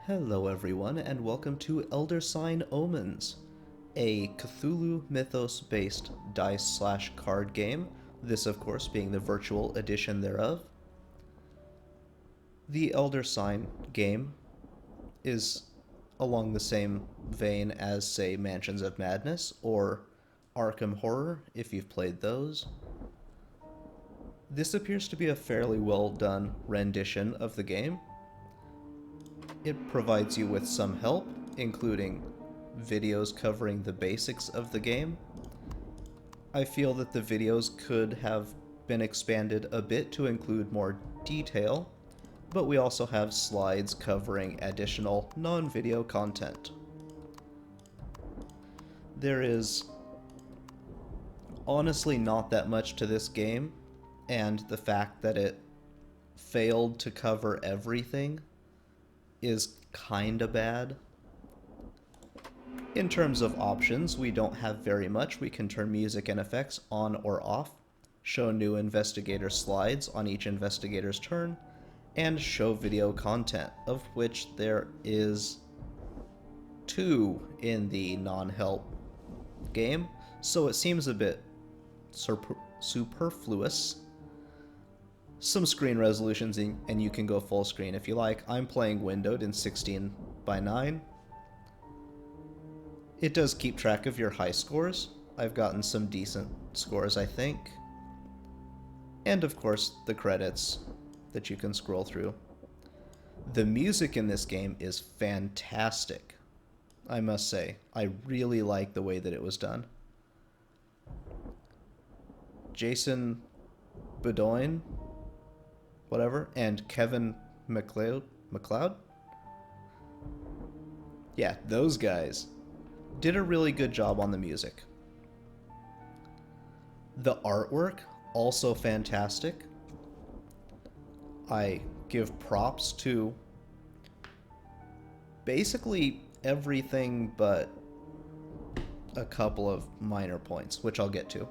Hello everyone, and welcome to Elder Sign Omens, a Cthulhu Mythos-based dice/card game, this of course being the virtual edition thereof. The Elder Sign game is along the same vein as, say, Mansions of Madness or Arkham Horror, if you've played those. This appears to be a fairly well done rendition of the game. It provides you with some help, including videos covering the basics of the game. I feel that the videos could have been expanded a bit to include more detail, but we also have slides covering additional non-video content. There is honestly not that much to this game, and the fact that it failed to cover everything is kinda bad. In terms of options, we don't have very much. We can turn music and effects on or off, show new investigator slides on each investigator's turn, and show video content, of which there is 2 in the non-help game, so it seems a bit superfluous. Some screen resolutions, and you can go full screen if you like. I'm playing windowed in 16:9. It does keep track of your high scores. I've gotten some decent scores, I think. And of course, the credits that you can scroll through. The music in this game is fantastic, I must say. I really like the way that it was done. Jason Bedoin, whatever, and Kevin MacLeod? Yeah, those guys did a really good job on the music. The artwork, also fantastic. I give props to basically everything but a couple of minor points, which I'll get to.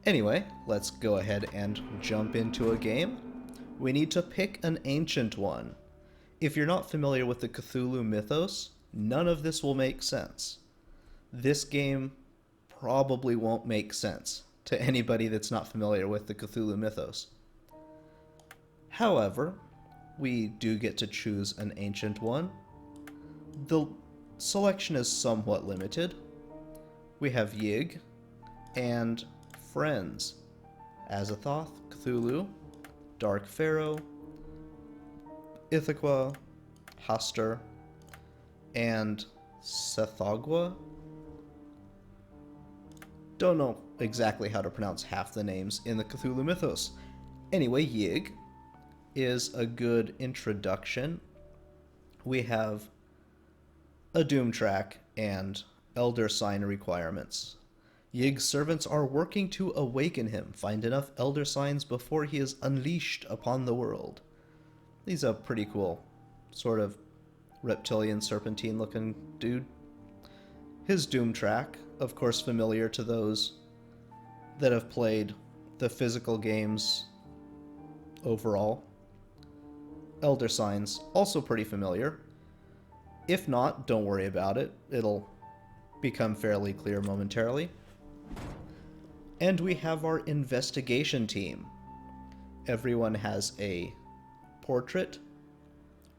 Anyway, let's go ahead and jump into a game. We need to pick an ancient one. If you're not familiar with the Cthulhu mythos, none of this will make sense. This game probably won't make sense to anybody that's not familiar with the Cthulhu mythos. However, we do get to choose an ancient one. The selection is somewhat limited. We have Yig and friends: Azathoth, Cthulhu, Dark Pharaoh, Ithaca, Hastur, and Sethagwa. Don't know exactly how to pronounce half the names in the Cthulhu mythos. Anyway, Yig is a good introduction. We have a doom track and elder sign requirements. Yig's servants are working to awaken him. Find enough elder signs before he is unleashed upon the world. He's a pretty cool, sort of reptilian serpentine looking dude. His doom track, of course familiar to those that have played the physical games overall. Elder signs, also pretty familiar. If not, don't worry about it. It'll become fairly clear momentarily. And we have our investigation team. Everyone has a portrait,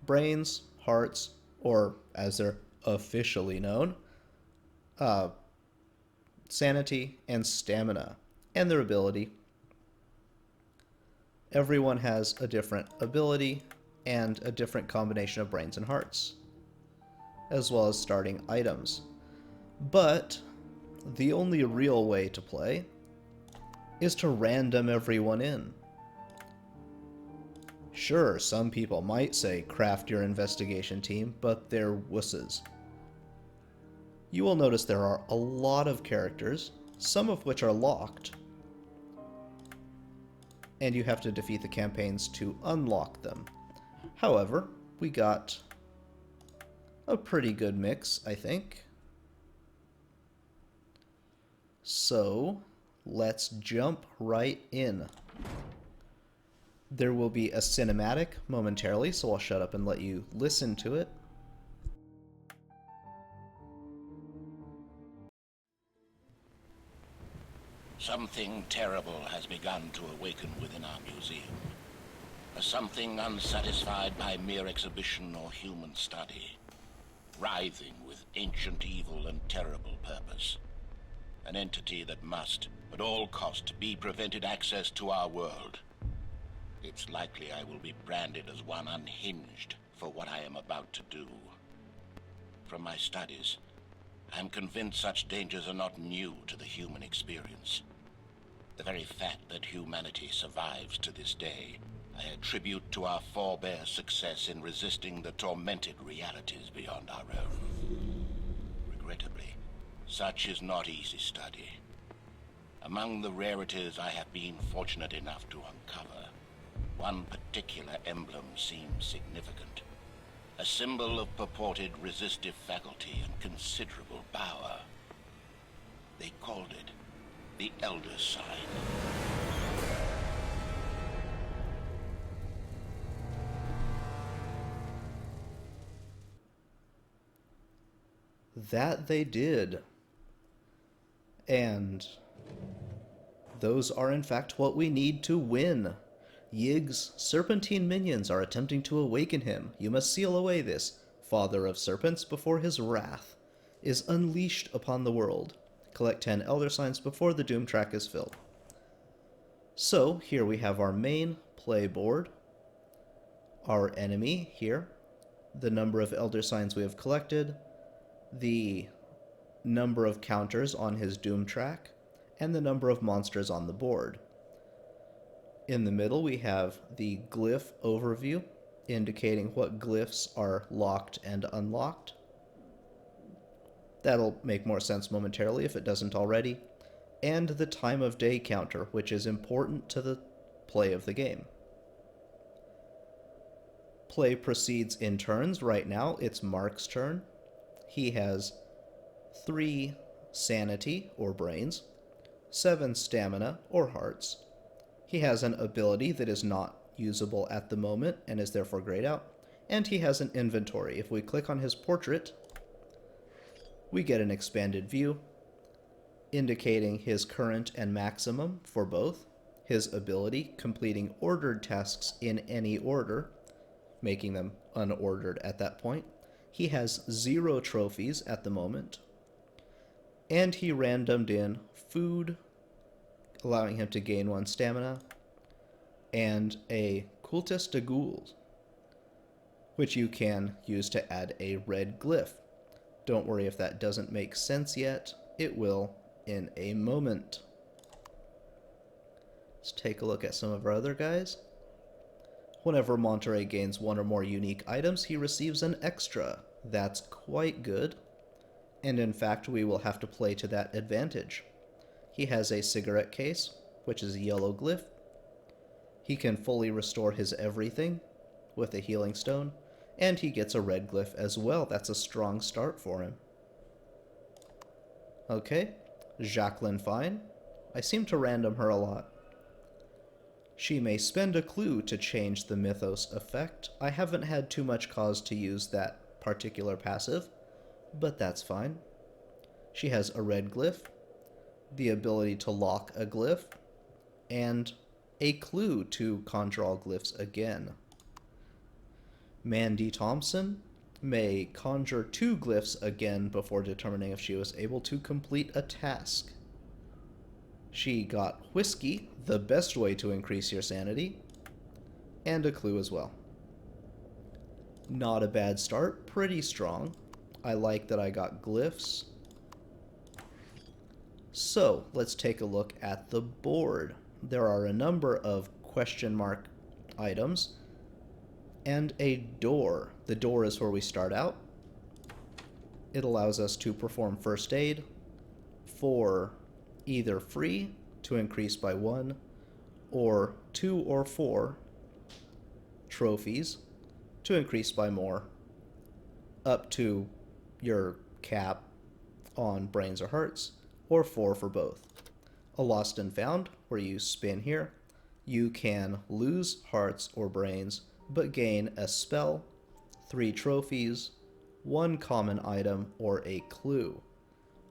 brains, hearts, or as they're officially known, sanity and stamina, and their ability. Everyone has a different ability and a different combination of brains and hearts, as well as starting items. But the only real way to play is to random everyone in. Sure, some people might say craft your investigation team, but they're wusses. You will notice there are a lot of characters, some of which are locked, and you have to defeat the campaigns to unlock them. However, we got a pretty good mix, I think. So, let's jump right in. There will be a cinematic momentarily, so I'll shut up and let you listen to it. Something terrible has begun to awaken within our museum. A something unsatisfied by mere exhibition or human study. Writhing with ancient evil and terrible purpose. An entity that must, at all cost, be prevented access to our world. It's likely I will be branded as one unhinged for what I am about to do. From my studies, I'm convinced such dangers are not new to the human experience. The very fact that humanity survives to this day, I attribute to our forebears' success in resisting the tormented realities beyond our own. Regrettably, such is not easy study. Among the rarities I have been fortunate enough to uncover, one particular emblem seems significant. A symbol of purported resistive faculty and considerable power. They called it the Elder Sign. That they did. And those are in fact what we need to win. Yig's serpentine minions are attempting to awaken him. You must seal away this father of serpents before his wrath is unleashed upon the world. Collect 10 elder signs before the doom track is filled. So here we have our main play board, our enemy here, the number of elder signs we have collected, the number of counters on his doom track, and the number of monsters on the board. In the middle we have the glyph overview, indicating what glyphs are locked and unlocked. That'll make more sense momentarily if it doesn't already. And the time of day counter, which is important to the play of the game. Play proceeds in turns. Right now, it's Mark's turn. He has 3 sanity, or brains, 7 stamina, or hearts. He has an ability that is not usable at the moment and is therefore grayed out. And he has an inventory. If we click on his portrait, we get an expanded view indicating his current and maximum for both, his ability completing ordered tasks in any order, making them unordered at that point. He has 0 trophies at the moment, and he randomed in food, allowing him to gain 1 stamina, and a cultist de ghouls, which you can use to add a red glyph. Don't worry if that doesn't make sense yet. It will in a moment. Let's take a look at some of our other guys. Whenever Monterey gains 1 or more unique items, he receives an extra. That's quite good. And in fact, we will have to play to that advantage. He has a cigarette case, which is a yellow glyph. He can fully restore his everything with a healing stone. And he gets a red glyph as well. That's a strong start for him. Okay, Jacqueline Fine. I seem to random her a lot. She may spend a clue to change the Mythos effect. I haven't had too much cause to use that particular passive, but that's fine. She has a red glyph, the ability to lock a glyph, and a clue to conjure all glyphs again. Mandy Thompson may conjure 2 glyphs again before determining if she was able to complete a task. She got whiskey, the best way to increase your sanity, and a clue as well. Not a bad start, pretty strong. I like that I got glyphs. So, let's take a look at the board. There are a number of question mark items and a door. The door is where we start out. It allows us to perform first aid for either free, to increase by 1, or 2 or 4 trophies, to increase by more, up to your cap on brains or hearts, or 4 for both. A lost and found, where you spin here, you can lose hearts or brains, but gain a spell, 3 trophies, 1 common item, or a clue.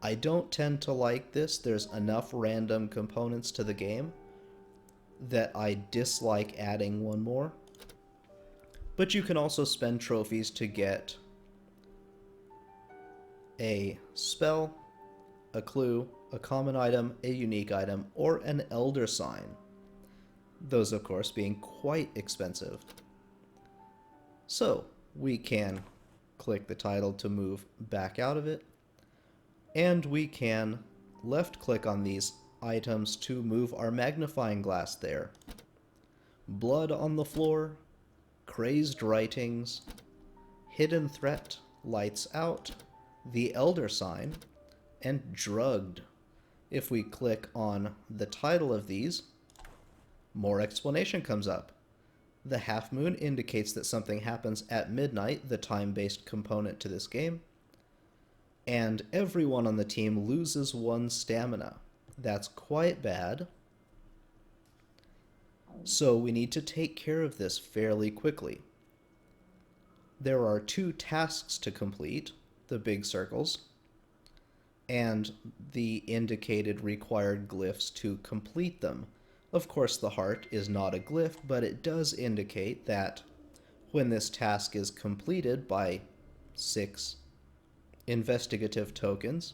I don't tend to like this. There's enough random components to the game that I dislike adding one more. But you can also spend trophies to get a spell, a clue, a common item, a unique item, or an elder sign. Those, of course, being quite expensive. So, we can click the title to move back out of it, and we can left-click on these items to move our magnifying glass there. Blood on the floor, crazed writings, hidden threat, lights out, the elder sign, and drugged. If we click on the title of these, more explanation comes up. The half moon indicates that something happens at midnight, the time-based component to this game, and everyone on the team loses 1 stamina. That's quite bad. So we need to take care of this fairly quickly. There are 2 tasks to complete, the big circles, and the indicated required glyphs to complete them. Of course, the heart is not a glyph, but it does indicate that when this task is completed by 6 investigative tokens,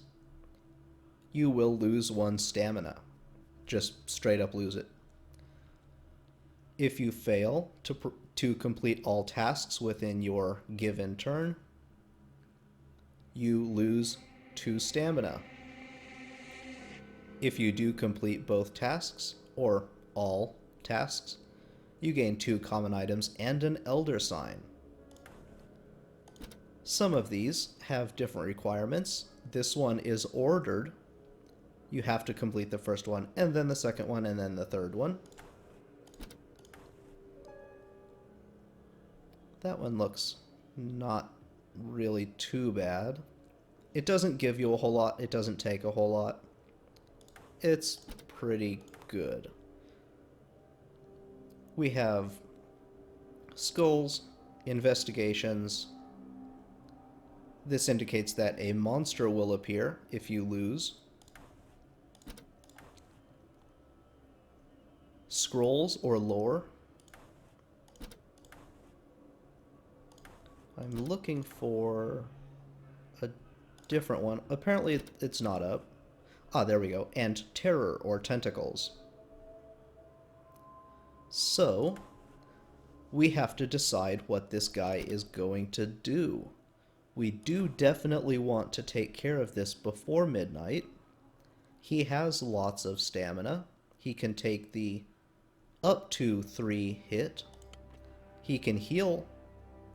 you will lose 1 stamina. Just straight up lose it. If you fail to complete all tasks within your given turn, you lose 2 stamina. If you do complete both tasks, or all tasks, you gain 2 common items and an elder sign. Some of these have different requirements. This one is ordered. You have to complete the first one, and then the second one, and then the third one. That one looks not really too bad. It doesn't give you a whole lot. It doesn't take a whole lot. It's pretty good. We have skulls, investigations. This indicates that a monster will appear if you lose. Scrolls or lore. I'm looking for a different one. Apparently it's not up. Ah, there we go. And terror or tentacles. So, we have to decide what this guy is going to do. We do definitely want to take care of this before midnight. He has lots of stamina. He can take the up to 3 hit. He can heal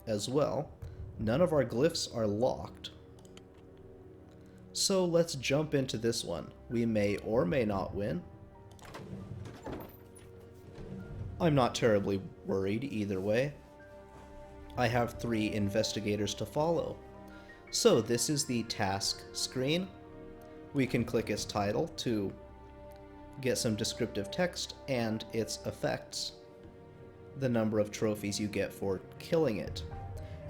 as well. None of our glyphs are locked. So let's jump into this one. We may or may not win. I'm not terribly worried either way. I have 3 investigators to follow. So this is the task screen. We can click its title to get some descriptive text and its effects. The number of trophies you get for killing it.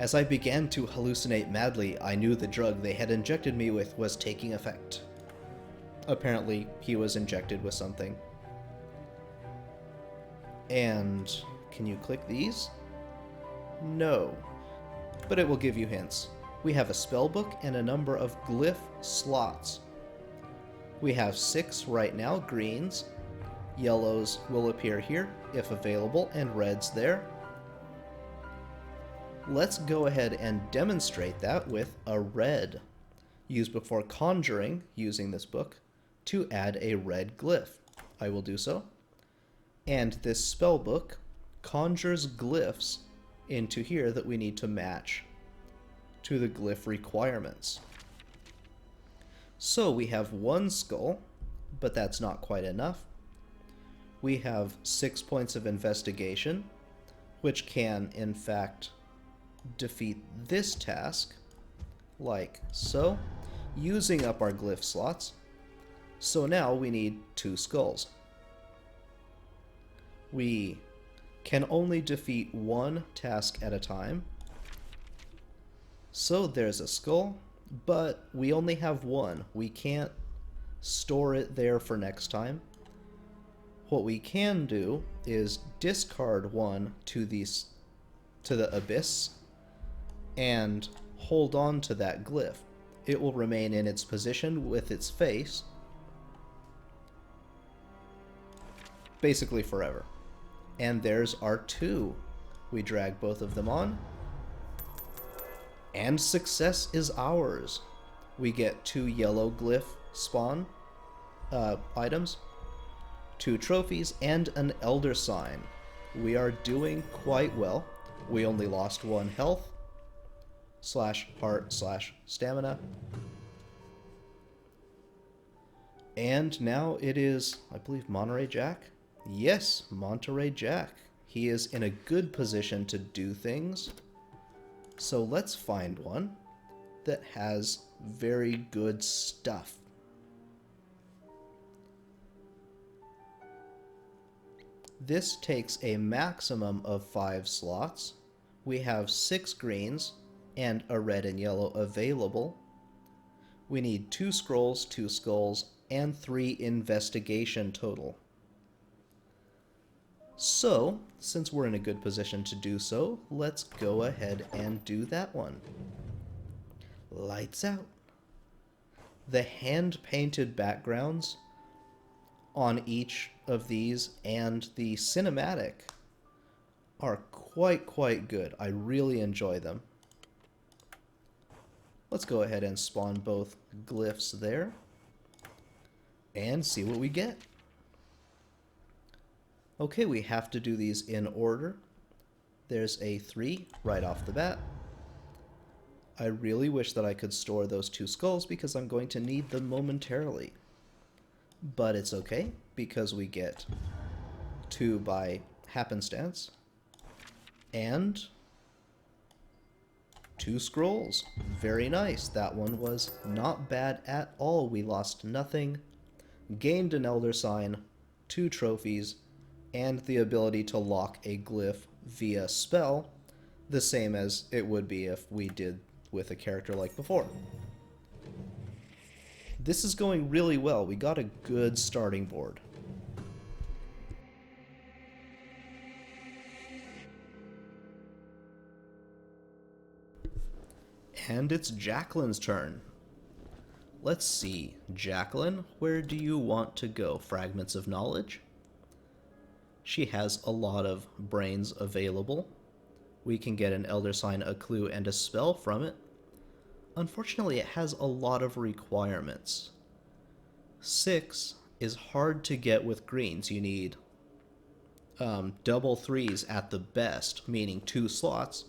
As I began to hallucinate madly, I knew the drug they had injected me with was taking effect. Apparently, he was injected with something. And can you click these? No, but it will give you hints. We have a spell book and a number of glyph slots. We have 6 right now, greens. Yellows will appear here if available, and reds there. Let's go ahead and demonstrate that with a red, used before conjuring, using this book, to add a red glyph. I will do so. And this spell book conjures glyphs into here that we need to match to the glyph requirements. So we have 1 skull, but that's not quite enough. We have 6 points of investigation, which can, in fact, defeat this task, like so, using up our glyph slots. So now we need 2 skulls. We can only defeat one task at a time. So there's a skull, but we only have one. We can't store it there for next time. What we can do is discard one to the abyss and hold on to that glyph. It will remain in its position with its face basically forever. And there's our two. We drag both of them on, and success is ours. We get 2 yellow glyph spawn items, 2 trophies, and an elder sign. We are doing quite well. We only lost 1 health / heart / stamina. And now it is, I believe, Monterey Jack? Yes, Monterey Jack. He is in a good position to do things. So let's find one that has very good stuff. This takes a maximum of 5 slots. We have 6 greens and a red and yellow available. We need 2 scrolls, 2 skulls, and 3 investigation total. So, since we're in a good position to do so, let's go ahead and do that one. Lights out. The hand-painted backgrounds on each of these and the cinematic are quite good. I really enjoy them. Let's go ahead and spawn both glyphs there and see what we get. Okay, we have to do these in order. There's a 3 right off the bat. I really wish that I could store those 2 skulls because I'm going to need them momentarily. But it's okay because we get 2 by happenstance and 2 scrolls. Very nice. That one was not bad at all. We lost nothing, gained an elder sign, 2 trophies, and the ability to lock a glyph via spell, the same as it would be if we did with a character like before. This is going really well. We got a good starting board. And it's Jacqueline's turn. Let's see. Jacqueline, where do you want to go? Fragments of knowledge? She has a lot of brains available. We can get an elder sign, a clue, and a spell from it. Unfortunately, it has a lot of requirements. 6 is hard to get with greens. You need double 3s at the best, meaning 2 slots.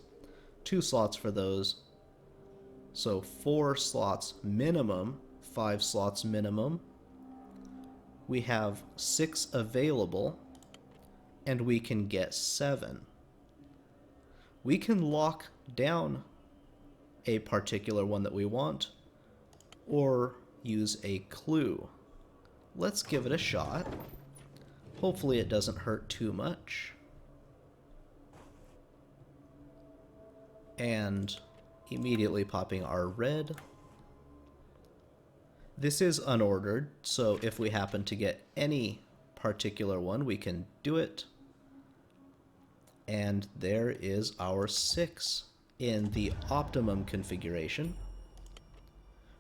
2 slots for those. So 4 slots minimum, 5 slots minimum. We have 6 available, and we can get 7. We can lock down a particular one that we want, or use a clue. Let's give it a shot. Hopefully it doesn't hurt too much. And immediately popping our red. This is unordered, so if we happen to get any particular one, we can do it. And there is our 6 in the optimum configuration.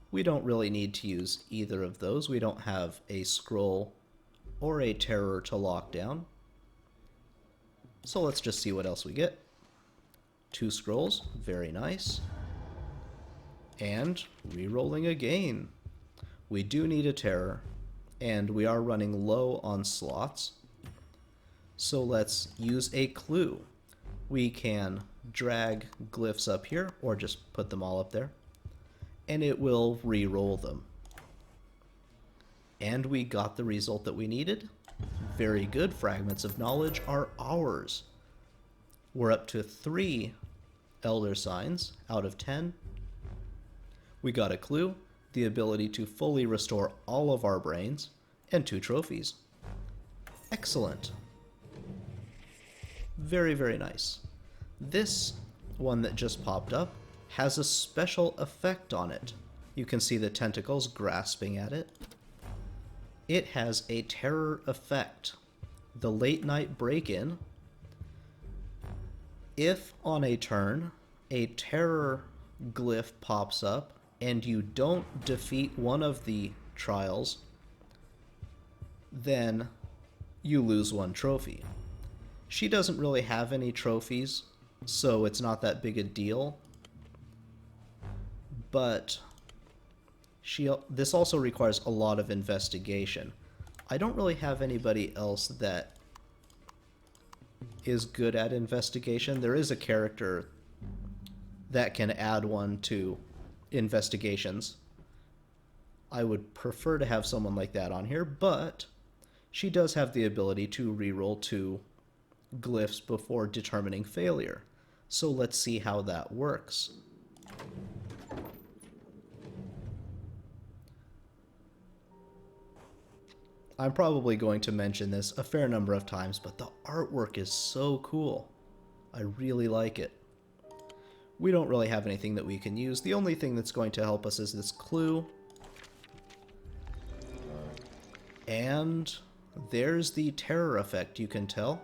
We don't really need to use either of those. We don't have a scroll or a terror to lock down. So let's just see what else we get. 2 scrolls, very nice. And re-rolling again. We do need a terror, and we are running low on slots. So let's use a clue. We can drag glyphs up here, or just put them all up there, and it will re-roll them. And we got the result that we needed. Very good. Fragments of knowledge are ours. We're up to 3 elder signs out of 10. We got a clue, the ability to fully restore all of our brains, and 2 trophies. Excellent. Very, very nice. This one that just popped up has a special effect on it. You can see the tentacles grasping at it. It has a terror effect. The late night break-in. If on a turn a terror glyph pops up and you don't defeat one of the trials, then you lose one trophy. She doesn't really have any trophies, so it's not that big a deal. But this also requires a lot of investigation. I don't really have anybody else that is good at investigation. There is a character that can add one to investigations. I would prefer to have someone like that on here, but she does have the ability to reroll 2 glyphs before determining failure. So let's see how that works. I'm probably going to mention this a fair number of times, but the artwork is so cool. I really like it. We don't really have anything that we can use. The only thing that's going to help us is this clue. And there's the terror effect, you can tell,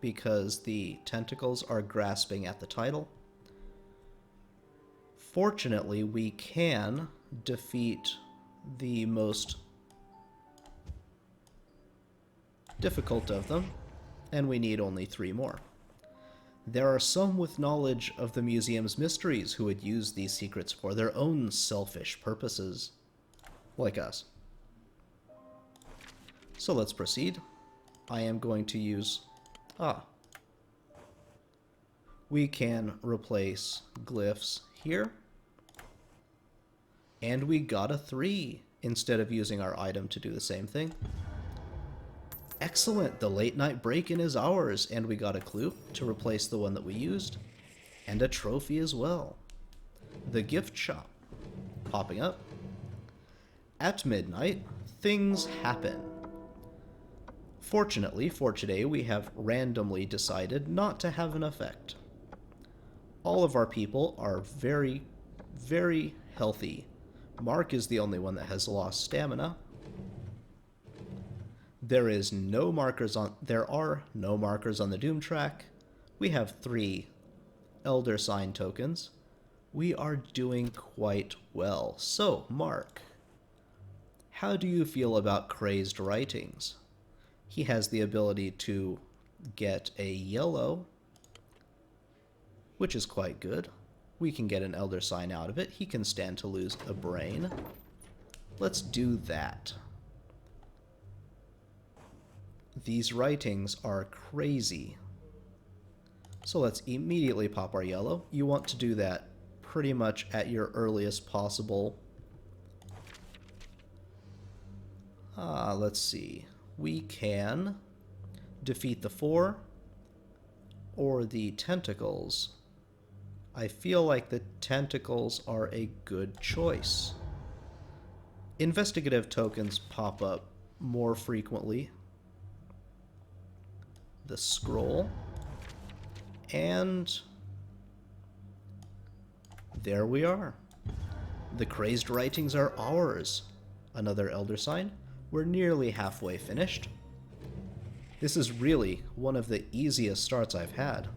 because the tentacles are grasping at the title. Fortunately, we can defeat the most difficult of them, and we need only 3 more. There are some with knowledge of the museum's mysteries who would use these secrets for their own selfish purposes, like us. So let's proceed. I am going to use... we can replace glyphs here. And we got a 3 instead of using our item to do the same thing. Excellent, the late night break-in is ours, and we got a clue to replace the one that we used, and a trophy as well. The gift shop, popping up. At midnight, things happen. Fortunately for today, we have randomly decided not to have an effect. All of our people are very, very healthy. Mark is the only one that has lost stamina. There are no markers on the Doom track. We have 3 Elder Sign tokens. We are doing quite well. So, Mark, how do you feel about Crazed Writings? He has the ability to get a yellow, which is quite good. We can get an Elder Sign out of it. He can stand to lose a brain. Let's do that. These writings are crazy. So let's immediately pop our yellow. You want to do that pretty much at your earliest possible. Let's see. We can defeat the 4 or the tentacles. I feel like the tentacles are a good choice. Investigative tokens pop up more frequently. The scroll, and there we are. The Crazed Writings are ours. Another Elder Sign. We're nearly halfway finished. This is really one of the easiest starts I've had.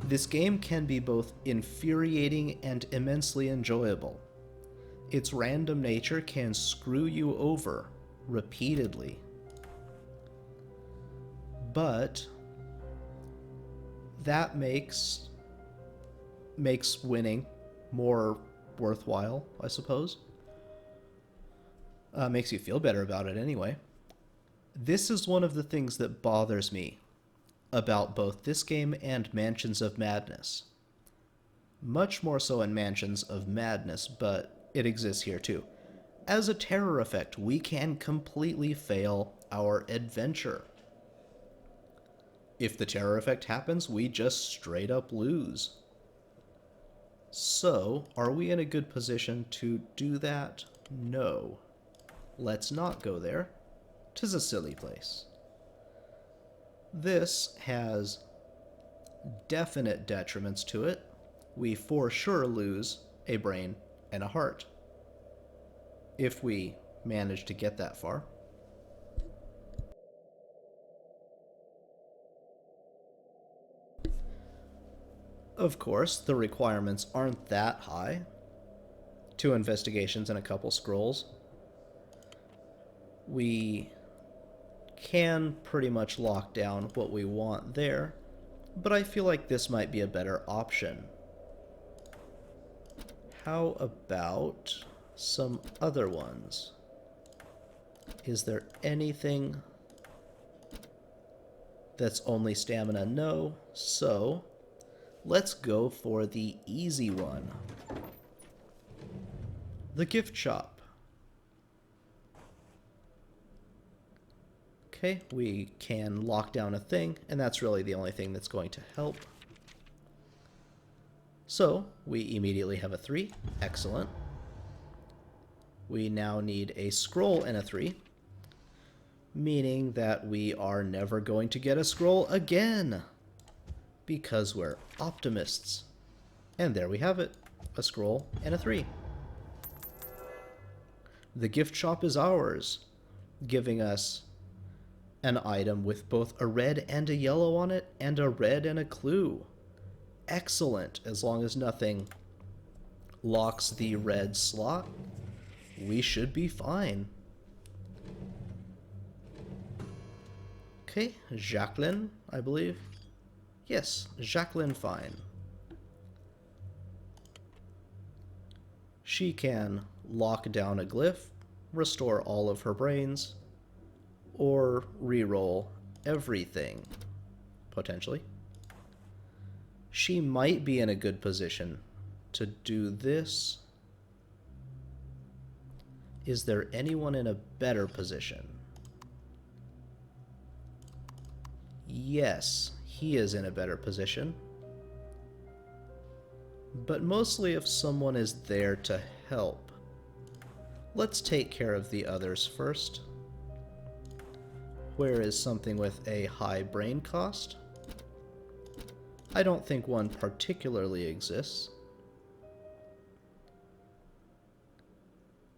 This game can be both infuriating and immensely enjoyable. Its random nature can screw you over repeatedly. But that makes winning more worthwhile, I suppose. Makes you feel better about it anyway. This is one of the things that bothers me about both this game and Mansions of Madness. Much more so in Mansions of Madness, but it exists here too. As a terror effect, we can completely fail our adventure. If the terror effect happens, we just straight up lose. So, are we in a good position to do that? No. Let's not go there. 'Tis a silly place. This has definite detriments to it. We for sure lose a brain and a heart if we manage to get that far. Of course, the requirements aren't that high. 2 investigations and a couple scrolls. We can pretty much lock down what we want there, but I feel like this might be a better option. How about some other ones? Is there anything that's only stamina? No. So, let's go for the easy one. The gift shop. Okay, we can lock down a thing, and that's really the only thing that's going to help. So, we immediately have a 3. Excellent. We now need a scroll and a 3, meaning that we are never going to get a scroll again, because we're optimists. And there we have it, a scroll and a 3. The gift shop is ours, giving us an item with both a red and a yellow on it, and a red and a clue. Excellent, as long as nothing locks the red slot, we should be fine. Okay, Jacqueline, I believe. Yes, Jacqueline Fine. She can lock down a glyph, restore all of her brains, or reroll everything, potentially. She might be in a good position to do this. Is there anyone in a better position? Yes, he is in a better position. But mostly if someone is there to help. Let's take care of the others first. Where is something with a high brain cost? I don't think one particularly exists.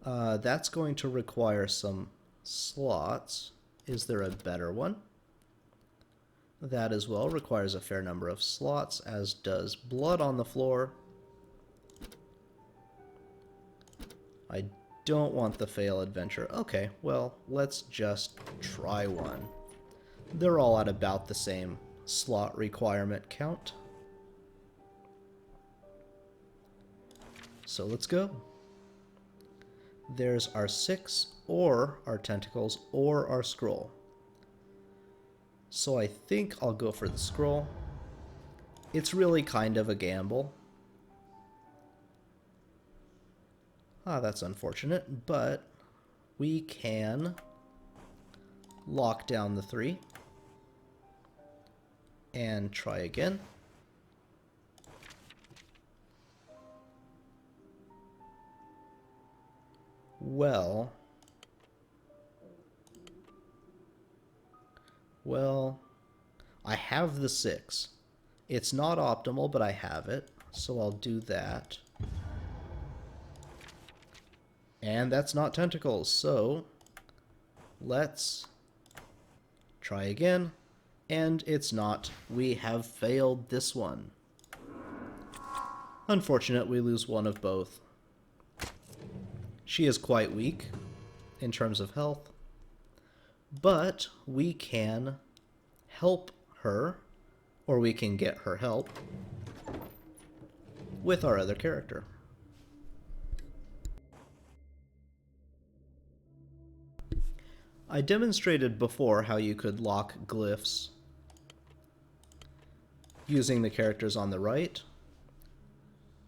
That's going to require some slots. Is there a better one? That as well requires a fair number of slots, as does blood on the floor. I don't want the fail adventure. Okay, well, let's just try one. They're all at about the same slot requirement count. So let's go. There's our 6, or our tentacles, or our scroll. So I think I'll go for the scroll. It's really kind of a gamble. Ah, that's unfortunate, but we can lock down the 3 and try again. Well, I have the 6. It's not optimal, but I have it, so I'll do that. And that's not tentacles, so let's try again. And it's not. We have failed this one. Unfortunate, we lose one of both. She is quite weak in terms of health, but we can help her, or we can get her help with our other character. I demonstrated before how you could lock glyphs using the characters on the right.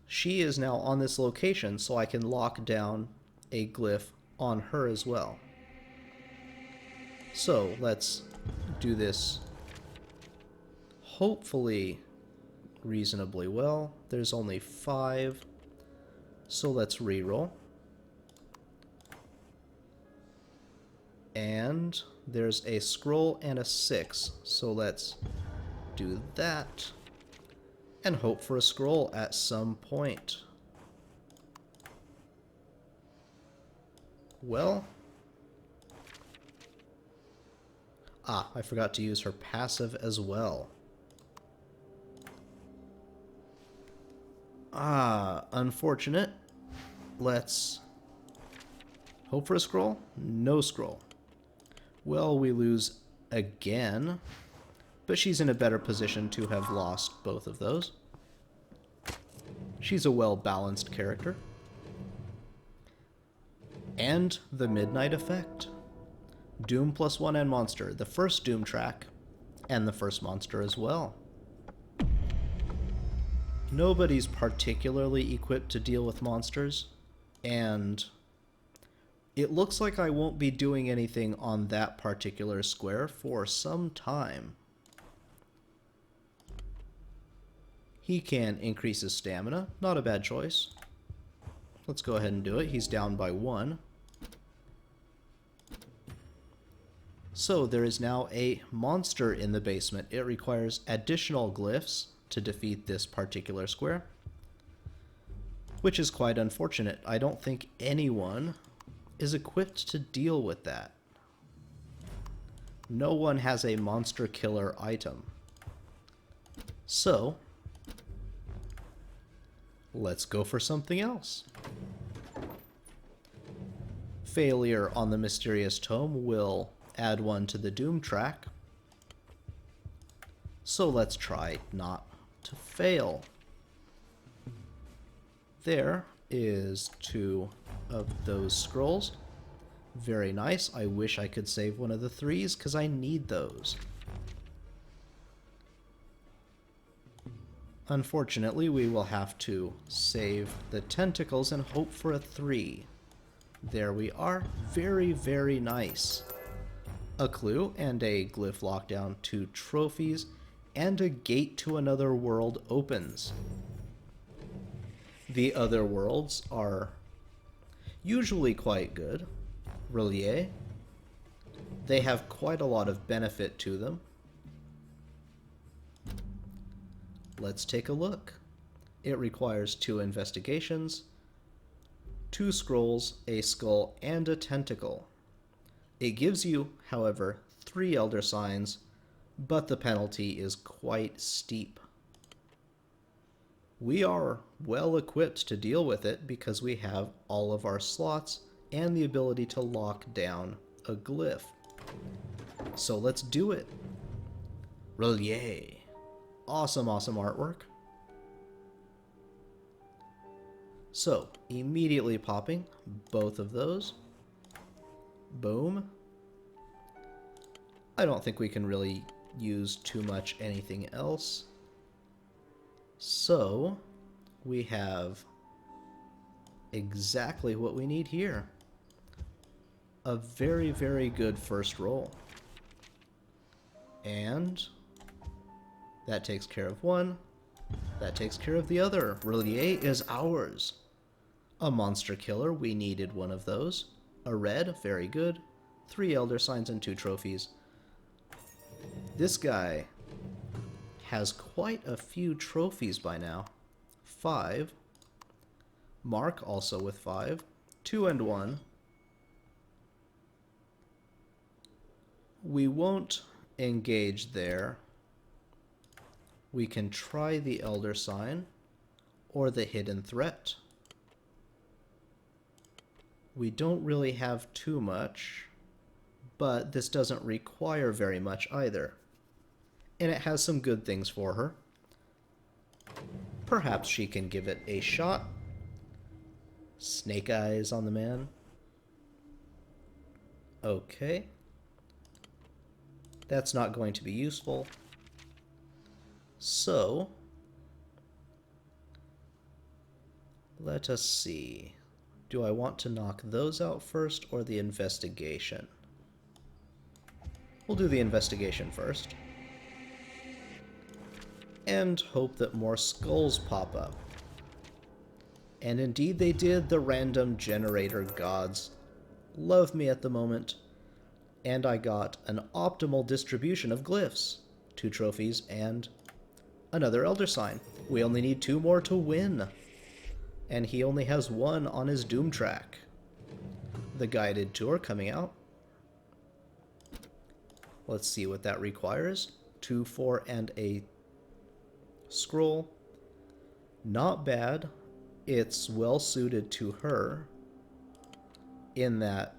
She is now on this location, so I can lock down a glyph on her as well. So let's do this hopefully reasonably well. There's only 5, so let's reroll. And There's a scroll and a 6, so let's do that and hope for a scroll at some point. Well, I forgot to use her passive as well. Unfortunate. Let's hope for a scroll. No scroll. Well, we lose again, but she's in a better position to have lost both of those. She's a well-balanced character. And the Midnight Effect. Doom +1 and monster. The first Doom track, and the first monster as well. Nobody's particularly equipped to deal with monsters, and it looks like I won't be doing anything on that particular square for some time. He can increase his stamina. Not a bad choice. Let's go ahead and do it. He's down by 1. So there is now a monster in the basement. It requires additional glyphs to defeat this particular square, which is quite unfortunate. I don't think anyone is equipped to deal with that. No one has a monster killer item. So, let's go for something else. Failure on the Mysterious Tome will add 1 to the Doom track. So let's try not to fail. There is 2 of those scrolls. Very nice. I wish I could save one of the 3s because I need those. Unfortunately, we will have to save the tentacles and hope for a 3. There we are. Very, very nice. A clue and a glyph lockdown, 2 trophies, and a gate to another world opens. The other worlds are usually quite good. Relier. They have quite a lot of benefit to them. Let's take a look. It requires 2 investigations, 2 scrolls, a skull, and a tentacle. It gives you, however, 3 elder signs, but the penalty is quite steep. We are well equipped to deal with it because we have all of our slots and the ability to lock down a glyph. So let's do it. Relier. Awesome, awesome artwork. So, immediately popping both of those. Boom. I don't think we can really use too much anything else. So, we have exactly what we need here. A very, very good first roll. And that takes care of 1. That takes care of the other. Relier is ours. A monster killer, we needed 1 of those. A red, very good. 3 elder signs and 2 trophies. This guy has quite a few trophies by now. 5. Mark also with 5. 2 and 1. We won't engage there. We can try the elder sign or the hidden threat. We don't really have too much, but this doesn't require very much either. And it has some good things for her. Perhaps she can give it a shot. Snake eyes on the man. Okay. That's not going to be useful. So, let us see. Do I want to knock those out first or the investigation? We'll do the investigation first. And hope that more skulls pop up. And indeed they did. The random generator gods love me at the moment. And I got an optimal distribution of glyphs. 2 trophies and another Elder Sign. We only need 2 more to win. And he only has 1 on his Doom track. The guided tour coming out. Let's see what that requires. 2, 4, and a scroll. Not bad. It's well suited to her in that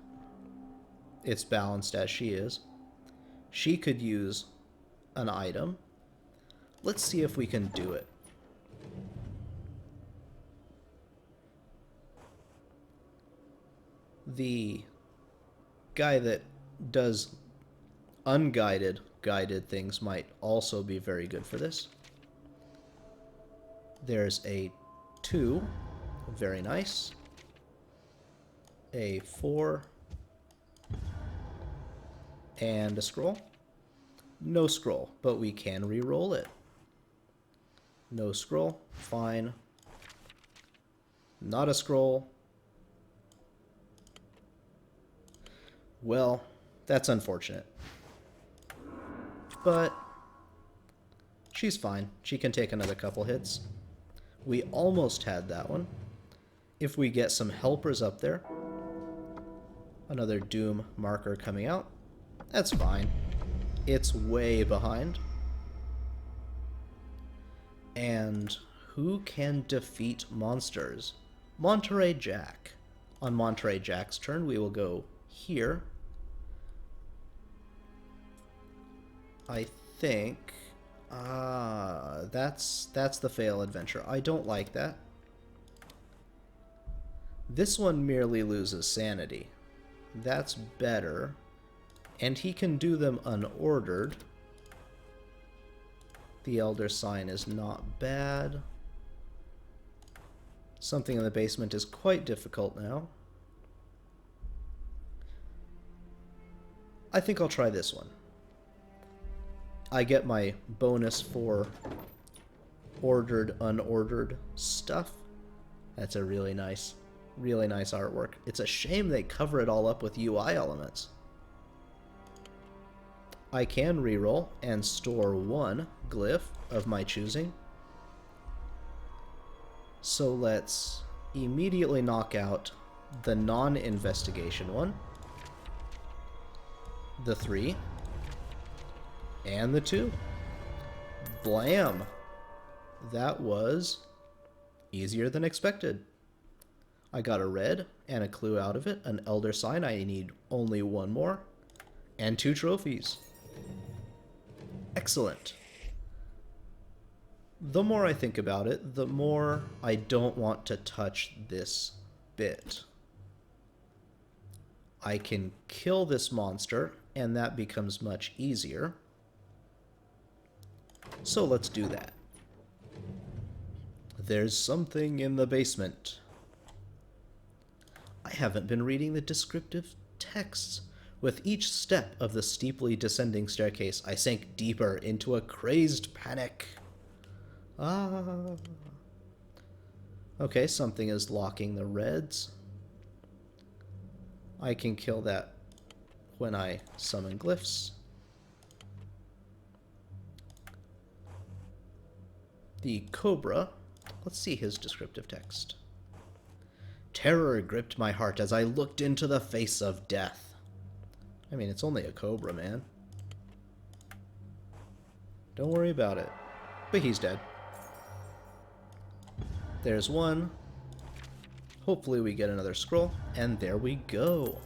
it's balanced as she is. She could use an item. Let's see if we can do it. The guy that does unguided guided things might also be very good for this. There's a 2, very nice. A 4, and a scroll. No scroll, but we can re-roll it. No scroll, fine. Not a scroll. Well, that's unfortunate. But she's fine. She can take another couple hits. We almost had that one. If we get some helpers up there. Another Doom marker coming out. That's fine. It's way behind. And who can defeat monsters? Monterey Jack. On Monterey Jack's turn, we will go here. I think that's the fail adventure. I don't like that. This one merely loses sanity. That's better. And he can do them unordered. The Elder Sign is not bad. Something in the basement is quite difficult now. I think I'll try this one. I get my bonus for ordered, unordered stuff. That's a really nice artwork. It's a shame they cover it all up with UI elements. I can reroll and store 1 glyph of my choosing. So let's immediately knock out the non-investigation one, the 3, and the 2. Blam! That was easier than expected. I got a red and a clue out of it, an Elder Sign. I need only 1 more, and 2 trophies. Excellent. The more I think about it, the more I don't want to touch this bit. I can kill this monster, and that becomes much easier. So let's do that. There's something in the basement. I haven't been reading the descriptive texts. With each step of the steeply descending staircase, I sank deeper into a crazed panic. Ah. Okay, something is locking the reds. I can kill that when I summon glyphs. The Cobra. Let's see his descriptive text. Terror gripped my heart as I looked into the face of death. I mean, it's only a cobra, man. Don't worry about it. But he's dead. There's 1. Hopefully we get another scroll. And there we go.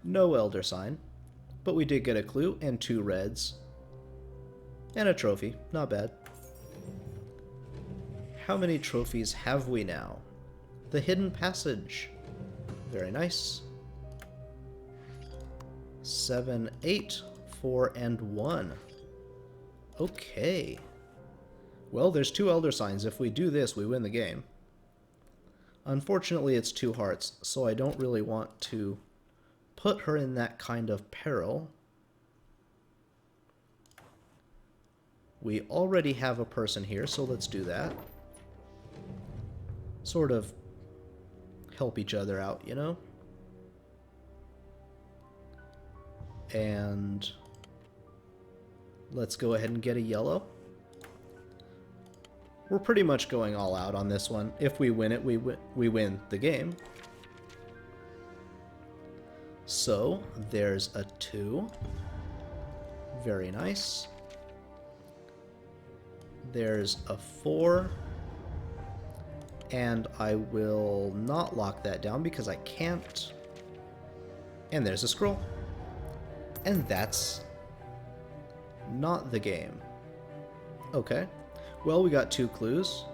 No Elder Sign. But we did get a clue and 2 reds. And a trophy. Not bad. How many trophies have we now? The Hidden Passage. Very nice. 7, 8, 4, and 1. Okay. Well, there's 2 Elder Signs. If we do this, we win the game. Unfortunately, it's 2 hearts, so I don't really want to put her in that kind of peril. We already have a person here, so let's do that. Sort of help each other out, you know? And let's go ahead and get a yellow. We're pretty much going all out on this one. If we win it, we win the game. So, there's a 2. Very nice. There's a 4. And I will not lock that down because I can't. And there's a scroll. And that's not the game. Okay. Well, we got 2 clues.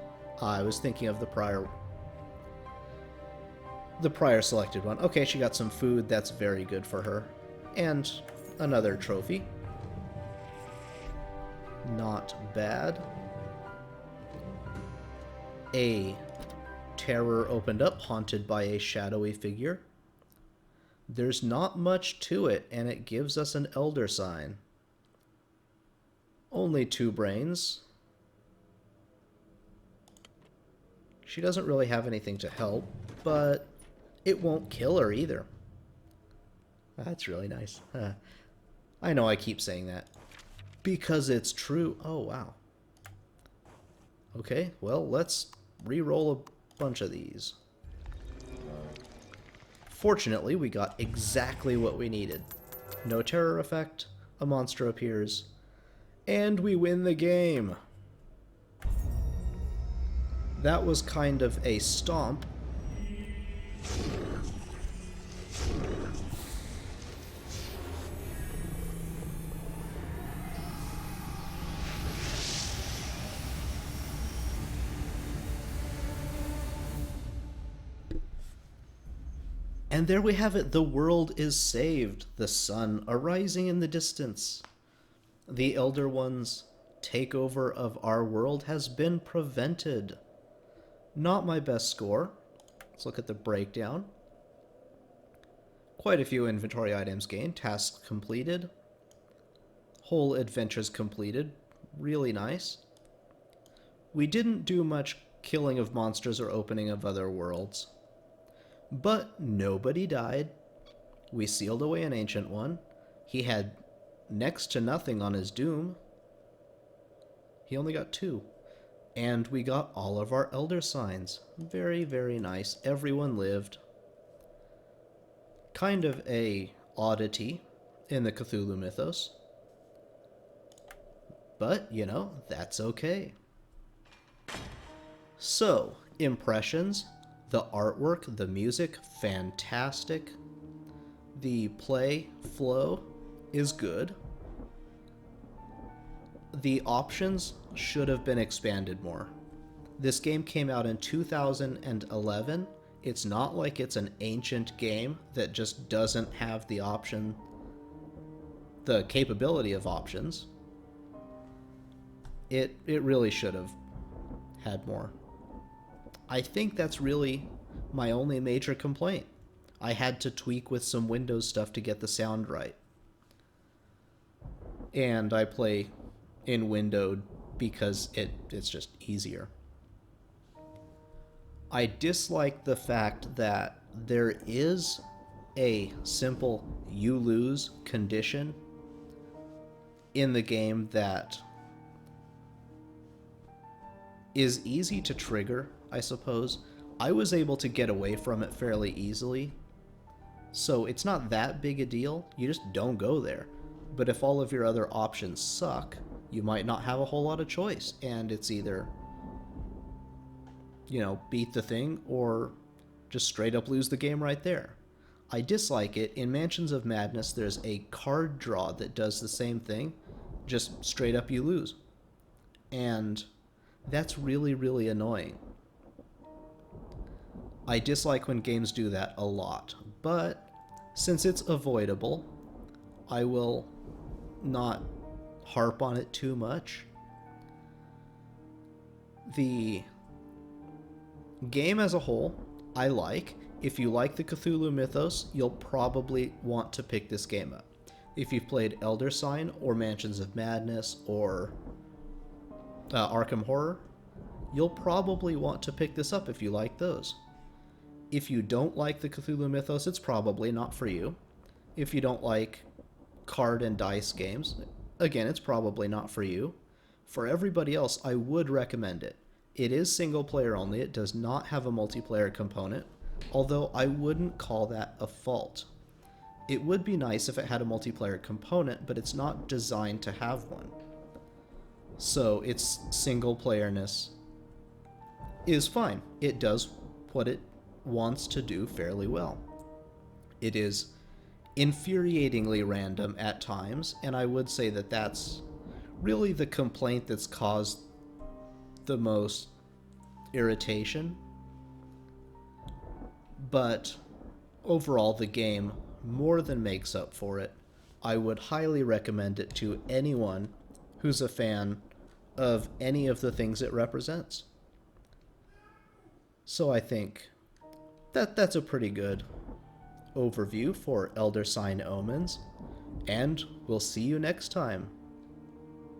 I was thinking of the prior selected one. Okay, she got some food. That's very good for her. And another trophy. Not bad. A terror opened up, haunted by a shadowy figure. There's not much to it, and it gives us an elder sign. Only 2 brains. She doesn't really have anything to help, but it won't kill her either. That's really nice. I know I keep saying that. Because it's true. Oh, wow. Okay, well, let's re-roll a bunch of these. Fortunately, we got exactly what we needed. No terror effect, a monster appears, and we win the game. That was kind of a stomp. And there we have it. The world is saved. The sun arising in the distance. The Elder One's takeover of our world has been prevented. Not my best score. Let's look at the breakdown. Quite a few inventory items gained. Tasks completed. Whole adventures completed. Really nice. We didn't do much killing of monsters or opening of other worlds. But nobody died. We sealed away an ancient one. He had next to nothing on his doom. He only got 2. And we got all of our elder signs. Very, very nice. Everyone lived. Kind of a oddity in the Cthulhu mythos. But, you know, that's okay. So, impressions. The artwork, the music, fantastic. The play flow is good. The options should have been expanded more. This game came out in 2011. It's not like it's an ancient game that just doesn't have the option, the capability of options. It really should have had more. I think that's really my only major complaint. I had to tweak with some Windows stuff to get the sound right. And I play in windowed because it's just easier. I dislike the fact that there is a simple you lose condition in the game that is easy to trigger, I suppose. I was able to get away from it fairly easily, so it's not that big a deal. You just don't go there. But if all of your other options suck, you might not have a whole lot of choice, and it's either, you know, beat the thing or just straight up lose the game right there. I dislike it. In Mansions of Madness, there's a card draw that does the same thing, just straight up you lose. And that's really, really annoying. I dislike when games do that a lot, but since it's avoidable, I will not harp on it too much. The game as a whole, I like. If you like the Cthulhu mythos, you'll probably want to pick this game up. If you've played Elder Sign or Mansions of Madness or Arkham Horror, you'll probably want to pick this up if you like those. If you don't like the Cthulhu mythos, it's probably not for you. If you don't like card and dice games, again, it's probably not for you. For everybody else, I would recommend it. It is single player only. It does not have a multiplayer component, although I wouldn't call that a fault. It would be nice if it had a multiplayer component, but it's not designed to have one. So its single playerness is fine. It does what it wants to do fairly well. It is infuriatingly random at times, and I would say that that's really the complaint that's caused the most irritation. But overall, the game more than makes up for it. I would highly recommend it to anyone who's a fan of any of the things it represents. So I think that's a pretty good overview for Elder Sign Omens, and we'll see you next time.